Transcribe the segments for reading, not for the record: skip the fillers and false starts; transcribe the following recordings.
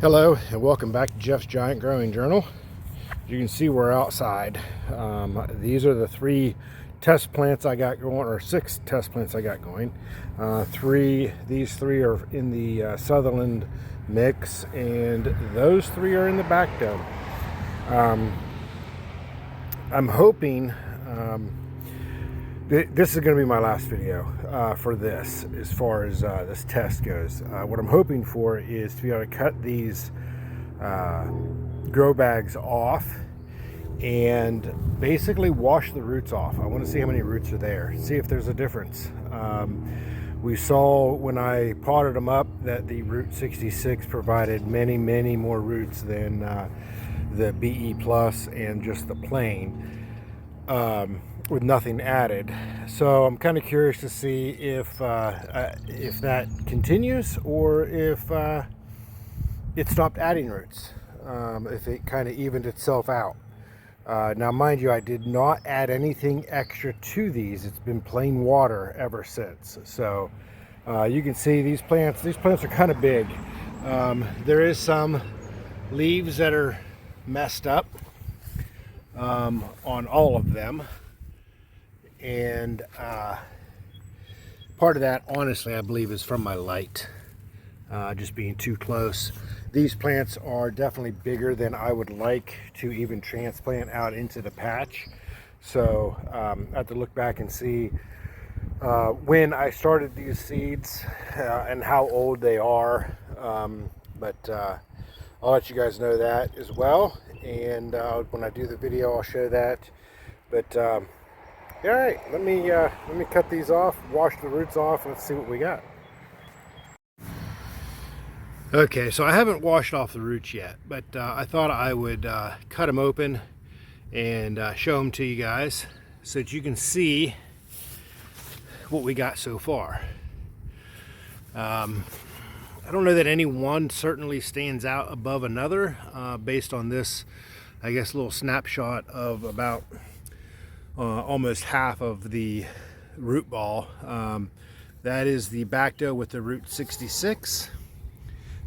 Hello and welcome back to Jeff's Giant Growing Journal. You can see we're outside. These are the 3 test plants I got going, or 6 test plants I got going. These three are in the Sutherland mix, and those 3 are in the back dome. I'm hoping this is going to be my last video for this, as far as this test goes. What I'm hoping for is to be able to cut these grow bags off and basically wash the roots off. I want to see how many roots are there, see if there's a difference. We saw when I potted them up that the Root 66 provided many more roots than the BE Plus and just the plain. With nothing added. So I'm kind of curious to see if that continues, or if it stopped adding roots, if it kind of evened itself out. Now mind you, I did not add anything extra to these. It's been plain water ever since. So you can see these plants are kind of big. There is some leaves that are messed up on all of them. And part of that, honestly, I believe is from my light, just being too close. These plants are definitely bigger than I would like to even transplant out into the patch. So I have to look back and see when I started these seeds and how old they are. But I'll let you guys know that as well. And when I do the video, I'll show that. But all right, let me cut these off, wash the roots off, and let's see what we got. Okay, so I haven't washed off the roots yet, but I thought I would cut them open and show them to you guys so that you can see what we got so far. I don't know that any one certainly stands out above another based on this, I guess, little snapshot of about almost half of the root ball. That is the back doe with the Root 66.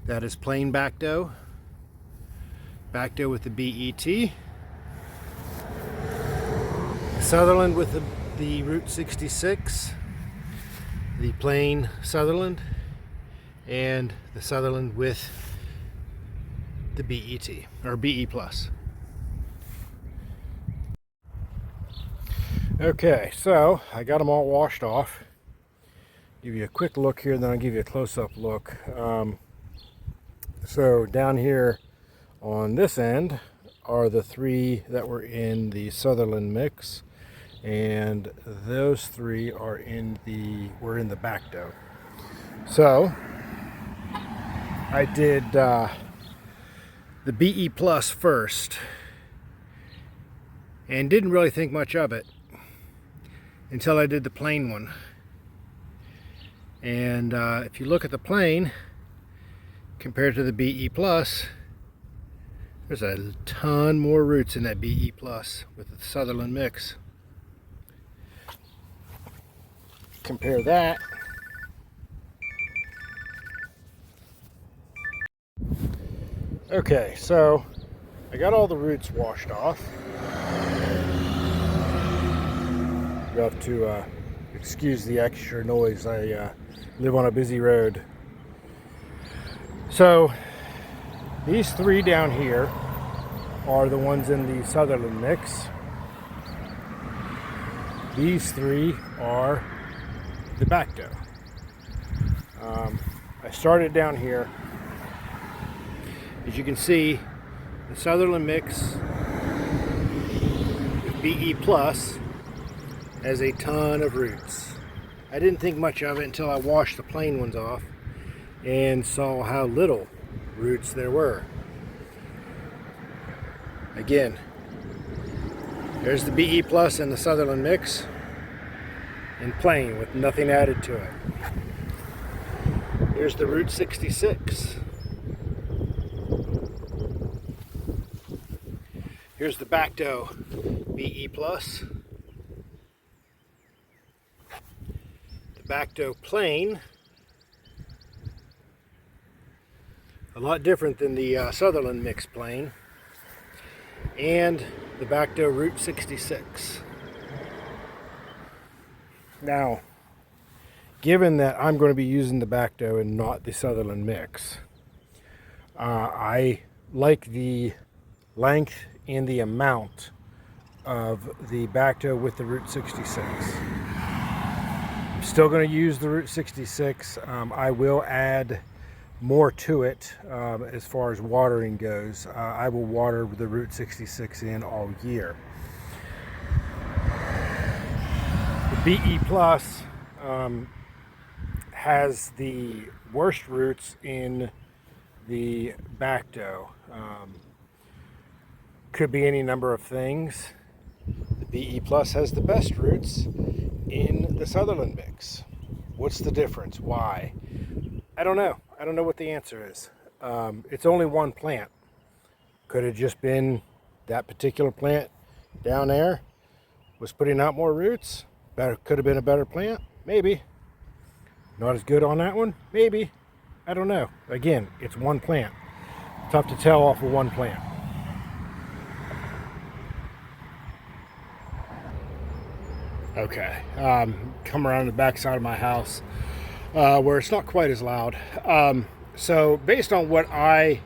That is plain back doe with the BET. Sutherland with the Root 66, the plain Sutherland, and the Sutherland with the BET, or BE Plus. Okay, so I got them all washed off. Give you a quick look here, then I'll give you a close-up look. So down here on this end are the 3 that were in the Sutherland mix, and those 3 are were in the back doe. So I did the BE Plus first and didn't really think much of it until I did the plain one. And if you look at the plain compared to the BE Plus, there's a ton more roots in that BE Plus with the Sutherland mix. Compare that okay, so I got all the roots washed off. You have to excuse the extra noise. I live on a busy road. So these 3 down here are the ones in the Sutherland mix. These 3 are the back doe. I started down here. As you can see, the Sutherland mix with BE Plus has a ton of roots. I didn't think much of it until I washed the plain ones off and saw how little roots there were. Again, there's the BE Plus and the Sutherland mix in plain with nothing added to it. Here's the Root 66. Here's the back doe BE Plus. The back doe plain A lot different than the Sutherland mix plane and the Bacto Route 66. Now, given that I'm going to be using the Bacto and not the Sutherland mix, I like the length and the amount of the Bacto with the Route 66. I'm still going to use the Route 66. I will add more to it as far as watering goes. I will water the Route 66 in all year. The BE Plus has the worst roots in the Bacto. Could be any number of things. The BE Plus has the best roots in the Sutherland mix. What's the difference? Why? I don't know. I don't know what the answer is. It's only one plant. Could have just been that particular plant down there was putting out more roots. Could have been a better plant. Maybe. Not as good on that one. Maybe. I don't know. Again, it's one plant. Tough to tell off of one plant. Okay, come around the back side of my house where it's not quite as loud. So based on what I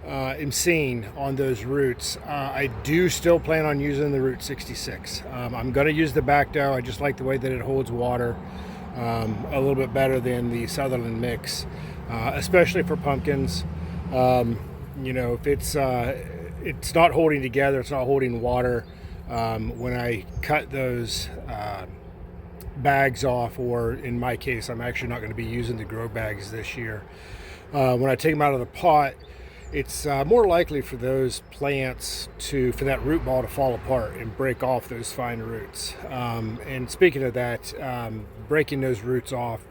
am seeing on those roots, I do still plan on using the Route 66. I'm going to use the Bacto. I just like the way that it holds water a little bit better than the Sutherland mix, especially for pumpkins. You know, if it's not holding together, it's not holding water. When I cut those bags off, or in my case, I'm actually not going to be using the grow bags this year. When I take them out of the pot, it's more likely for those plants for that root ball to fall apart and break off those fine roots. And speaking of that, breaking those roots off,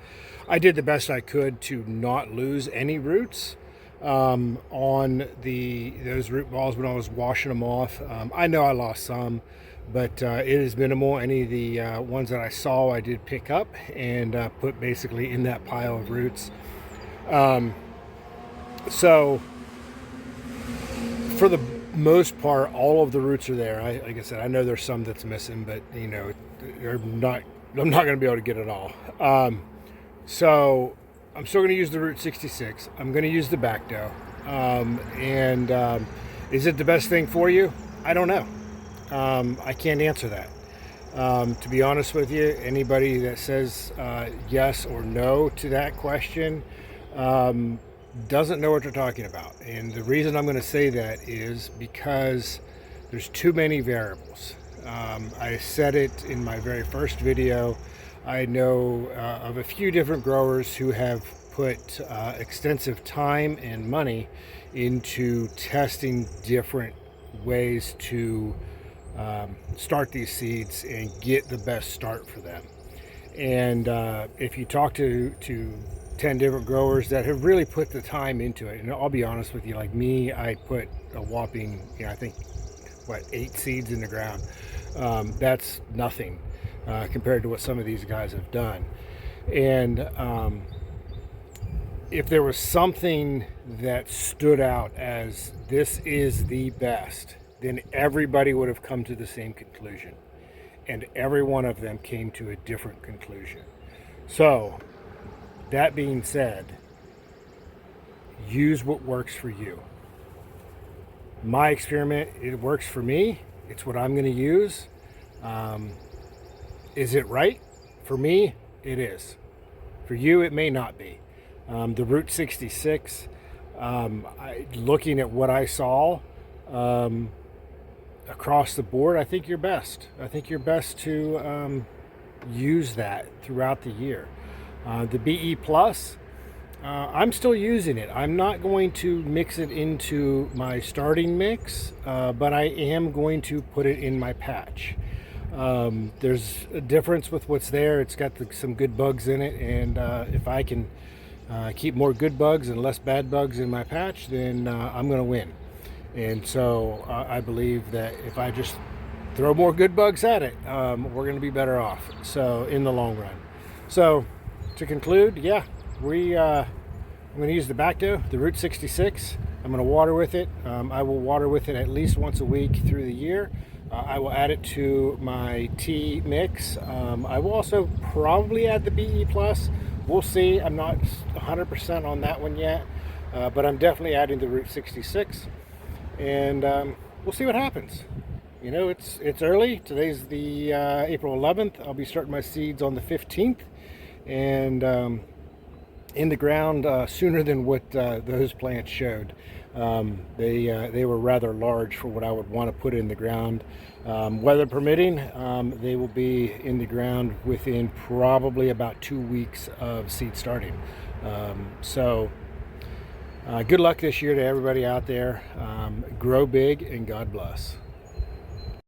I did the best I could to not lose any roots on those root balls when I was washing them off. I know I lost some, but it is minimal. Any of the ones that I saw, I did pick up and put basically in that pile of roots. So for the most part, all of the roots are there. Like I said, I know there's some that's missing, but you know, I'm not going to be able to get it all. So I'm still going to use the Route 66. I'm going to use the Bacto. Is it the best thing for you? I don't know. I can't answer that. To be honest with you, anybody that says yes or no to that question doesn't know what they're talking about. And the reason I'm going to say that is because there's too many variables. I said it in my very first video. I know of a few different growers who have put extensive time and money into testing different ways to start these seeds and get the best start for them. And if you talk to 10 different growers that have really put the time into it, and I'll be honest with you, like me, I put a whopping, I think, 8 seeds in the ground. That's nothing compared to what some of these guys have done. And if there was something that stood out as this is the best, then everybody would have come to the same conclusion. And every one of them came to a different conclusion. So, that being said, use what works for you. My experiment, it works for me. It's what I'm going to use. Is it right? For me, it is. For you, it may not be. The Route 66, looking at what I saw across the board, I think you're best. I think you're best to use that throughout the year. The BE Plus, I'm still using it. I'm not going to mix it into my starting mix, but I am going to put it in my patch. There's a difference with what's there. It's got some good bugs in it, and if I can keep more good bugs and less bad bugs in my patch, then I'm going to win. And so I believe that if I just throw more good bugs at it, we're going to be better off. So in the long run. So to conclude, yeah, we I'm going to use the Bacto, the Route 66. I'm going to water with it. I will water with it at least once a week through the year. I will add it to my tea mix. I will also probably add the BE Plus. We'll see. I'm not 100% on that one yet, but I'm definitely adding the Route 66, and we'll see what happens. You know, it's early. Today's the April 11th. I'll be starting my seeds on the 15th, and in the ground sooner than what those plants showed. They were rather large for what I would want to put in the ground. Weather permitting, they will be in the ground within probably about 2 weeks of seed starting. So good luck this year to everybody out there. Grow big and God bless.